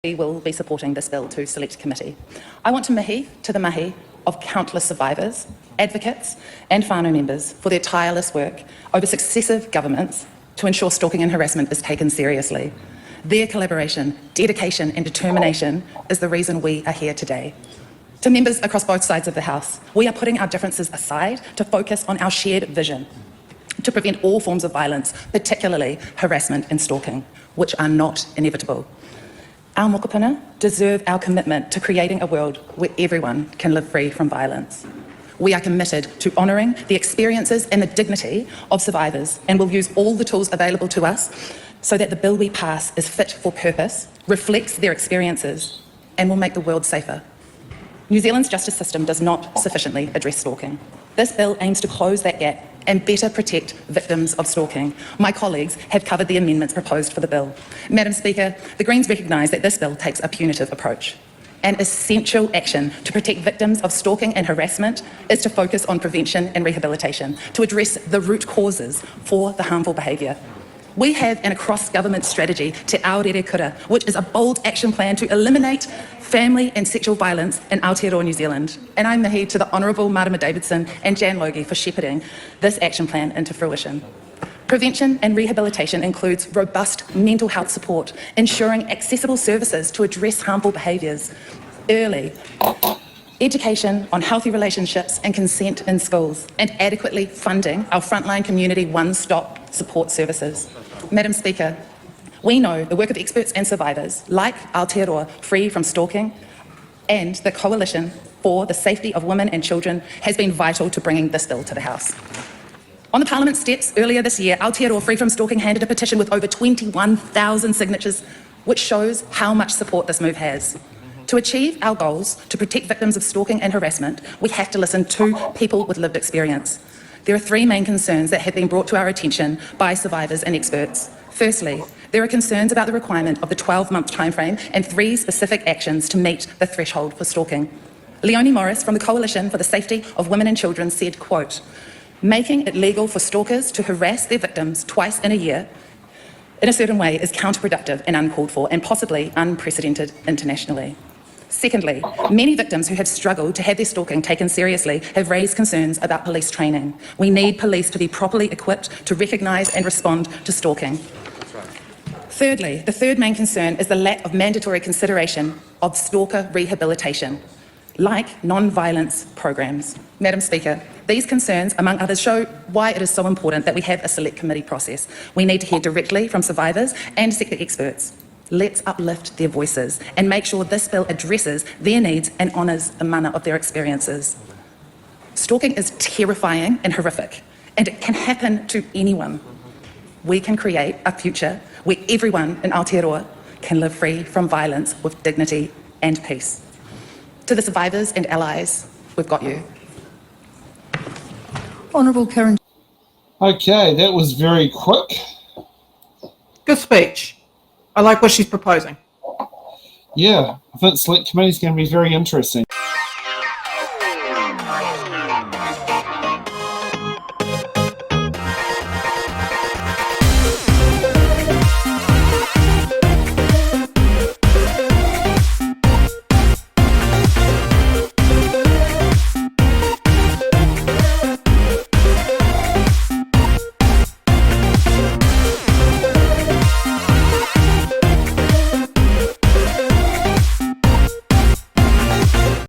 We will be supporting this bill to select committee. I want to mihi to the mahi of countless survivors, advocates and whānau members for their tireless work over successive governments to ensure stalking and harassment is taken seriously. Their collaboration, dedication and determination is the reason we are here today. To members across both sides of the House, we are putting our differences aside to focus on our shared vision to prevent all forms of violence, particularly harassment and stalking, which are not inevitable. Our mokopuna deserve our commitment to creating a world where everyone can live free from violence. We are committed to honouring the experiences and the dignity of survivors and will use all the tools available to us so that the bill we pass is fit for purpose, reflects their experiences and will make the world safer. New Zealand's justice system does not sufficiently address stalking. This bill aims to close that gap and better protect victims of stalking. My colleagues have covered the amendments proposed for the bill. Madam Speaker, the Greens recognise that this bill takes a punitive approach. An essential action to protect victims of stalking and harassment is to focus on prevention and rehabilitation, to address the root causes for the harmful behaviour. We have an across-government strategy Te Aorere Kura, which is a bold action plan to eliminate family and sexual violence in Aotearoa, New Zealand. And I mihi to the Honourable Marama Davidson and Jan Logie for shepherding this action plan into fruition. Prevention and rehabilitation includes robust mental health support, ensuring accessible services to address harmful behaviours early, education on healthy relationships and consent in schools, and adequately funding our frontline community one-stop support services. Madam Speaker, we know the work of experts and survivors, like Aotearoa Free from Stalking and the Coalition for the Safety of Women and Children has been vital to bringing this bill to the House. On the Parliament steps earlier this year, Aotearoa Free from Stalking handed a petition with over 21,000 signatures, which shows how much support this move has. To achieve our goals to protect victims of stalking and harassment, we have to listen to people with lived experience. There are three main concerns that have been brought to our attention by survivors and experts. Firstly, there are concerns about the requirement of the 12-month timeframe and 3 specific actions to meet the threshold for stalking. Leonie Morris from the Coalition for the Safety of Women and Children said, quote, "Making it legal for stalkers to harass their victims twice in a year in a certain way is counterproductive and uncalled for and possibly unprecedented internationally." Secondly, many victims who have struggled to have their stalking taken seriously have raised concerns about police training. We need police to be properly equipped to recognise and respond to stalking. Thirdly, the third main concern is the lack of mandatory consideration of stalker rehabilitation, like non-violence programs. Madam Speaker, these concerns, among others, show why it is so important that we have a select committee process. We need to hear directly from survivors and sector experts. Let's uplift their voices and make sure this bill addresses their needs and honours the mana of their experiences. Stalking is terrifying and horrific, and it can happen to anyone. We can create a future where everyone in Aotearoa can live free from violence with dignity and peace. To the survivors and allies, we've got you. Honourable Karen. Okay, that was very quick. Good speech. I like what she's proposing. Yeah, I think select committee is going to be very interesting.